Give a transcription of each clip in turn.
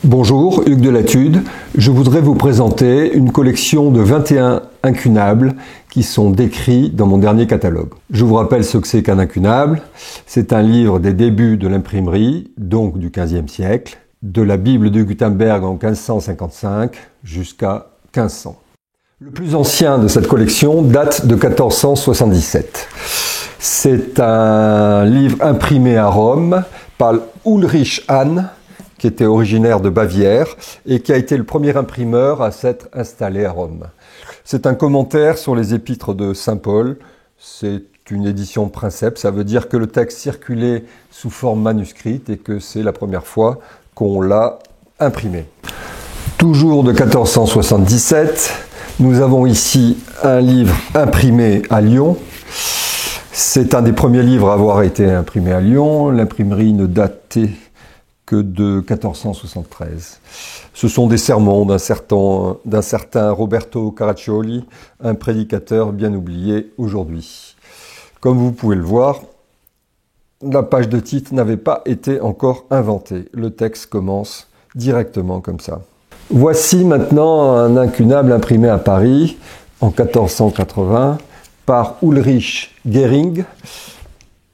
Bonjour, Hugues de Latude. Je voudrais vous présenter une collection de 21 incunables qui sont décrits dans mon dernier catalogue. Je vous rappelle ce que c'est qu'un incunable. C'est un livre des débuts de l'imprimerie, donc du XVe siècle, de la Bible de Gutenberg en 1555 jusqu'à 1500. Le plus ancien de cette collection date de 1477. C'est un livre imprimé à Rome par Ulrich Hahn, qui était originaire de Bavière et qui a été le premier imprimeur à s'être installé à Rome. C'est un commentaire sur les épîtres de Saint Paul. C'est une édition princeps, ça veut dire que le texte circulait sous forme manuscrite et que c'est la première fois qu'on l'a imprimé. Toujours de 1477, nous avons ici un livre imprimé à Lyon. C'est un des premiers livres à avoir été imprimé à Lyon. L'imprimerie ne datait que de 1473. Ce sont des sermons d'un certain Roberto Caraccioli, un prédicateur bien oublié aujourd'hui. Comme vous pouvez le voir, la page de titre n'avait pas été encore inventée. Le texte commence directement comme ça. Voici maintenant un incunable imprimé à Paris en 1480 par Ulrich Gehring,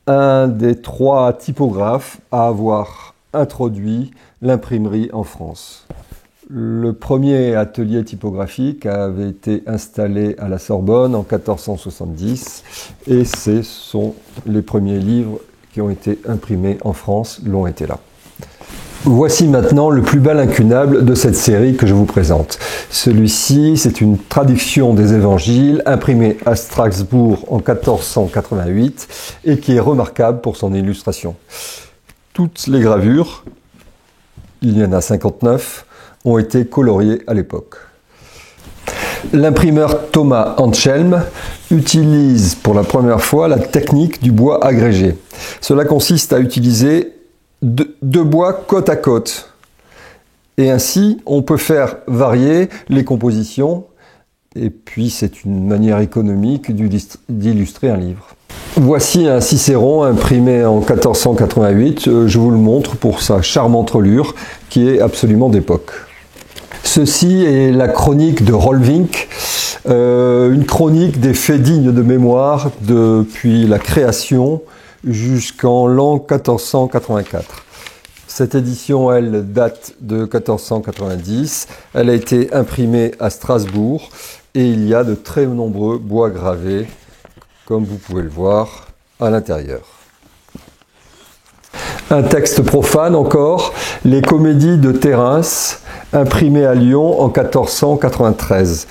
un des 3 typographes à avoir introduit l'imprimerie en France. Le premier atelier typographique avait été installé à la Sorbonne en 1470 et ce sont les premiers livres qui ont été imprimés en France, l'ont été là. Voici maintenant le plus bel incunable de cette série que je vous présente. Celui-ci, c'est une traduction des évangiles imprimée à Strasbourg en 1488 et qui est remarquable pour son illustration. Toutes les gravures, il y en a 59, ont été coloriées à l'époque. L'imprimeur Thomas Anselm utilise pour la première fois la technique du bois agrégé. Cela consiste à utiliser deux bois côte à côte. Et ainsi, on peut faire varier les compositions. Et puis, c'est une manière économique d'illustrer un livre. Voici un Cicéron imprimé en 1488. Je vous le montre pour sa charmante reliure qui est absolument d'époque. Ceci est la chronique de Rolvink, une chronique des faits dignes de mémoire depuis la création jusqu'en l'an 1484. Cette édition, elle, date de 1490. Elle a été imprimée à Strasbourg et il y a de très nombreux bois gravés, comme vous pouvez le voir à l'intérieur. Un texte profane encore, les comédies de Terence, imprimées à Lyon en 1493.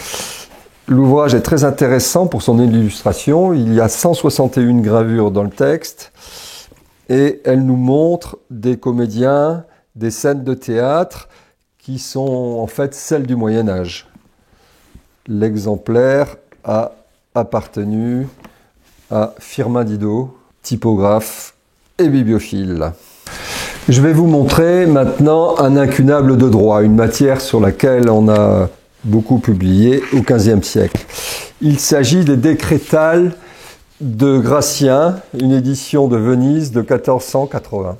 L'ouvrage est très intéressant pour son illustration. Il y a 161 gravures dans le texte et elle nous montre des comédiens, des scènes de théâtre qui sont en fait celles du Moyen-Âge. L'exemplaire a appartenu à Firmin Didot, typographe et bibliophile. Je vais vous montrer maintenant un incunable de droit, une matière sur laquelle on a beaucoup publié au XVe siècle. Il s'agit des Décrétales de Gratien, une édition de Venise de 1480.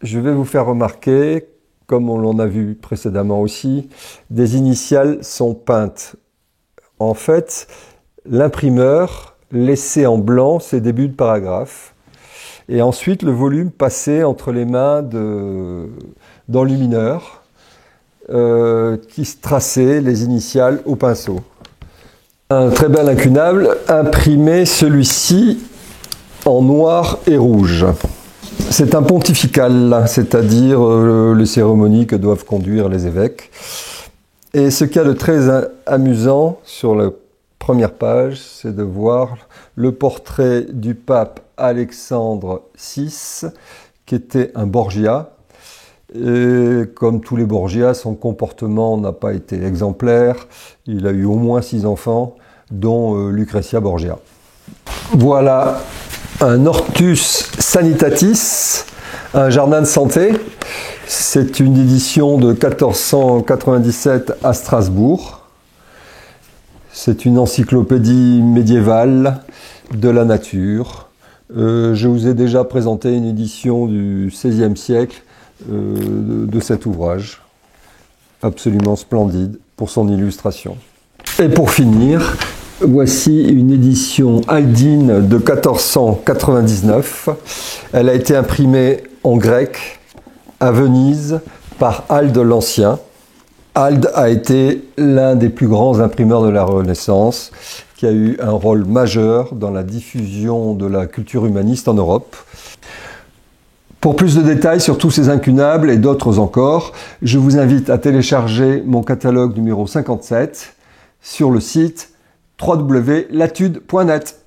Je vais vous faire remarquer, comme on l'en a vu précédemment aussi, des initiales sont peintes. En fait, l'imprimeur laissait en blanc ses débuts de paragraphe et ensuite le volume passait entre les mains d'enlumineurs qui traçaient les initiales au pinceau. Un très bel incunable, imprimé celui-ci en noir et rouge. C'est un pontifical, c'est-à-dire les cérémonies que doivent conduire les évêques. Et ce qu'il y a de très amusant sur la première page, c'est de voir le portrait du pape Alexandre VI, qui était un Borgia. Et comme tous les Borgia, son comportement n'a pas été exemplaire. Il a eu au moins 6 enfants, dont Lucretia Borgia. Voilà un Hortus Sanitatis, un jardin de santé. C'est une édition de 1497 à Strasbourg. C'est une encyclopédie médiévale de la nature. Je vous ai déjà présenté une édition du XVIe siècle de cet ouvrage. absolument splendide pour son illustration. Et pour finir, voici une édition Aldine de 1499. Elle a été imprimée en grec à Venise par Alde l'Ancien. Alde a été l'un des plus grands imprimeurs de la Renaissance, qui a eu un rôle majeur dans la diffusion de la culture humaniste en Europe. Pour plus de détails sur tous ces incunables et d'autres encore, je vous invite à télécharger mon catalogue numéro 57 sur le site www.latude.net.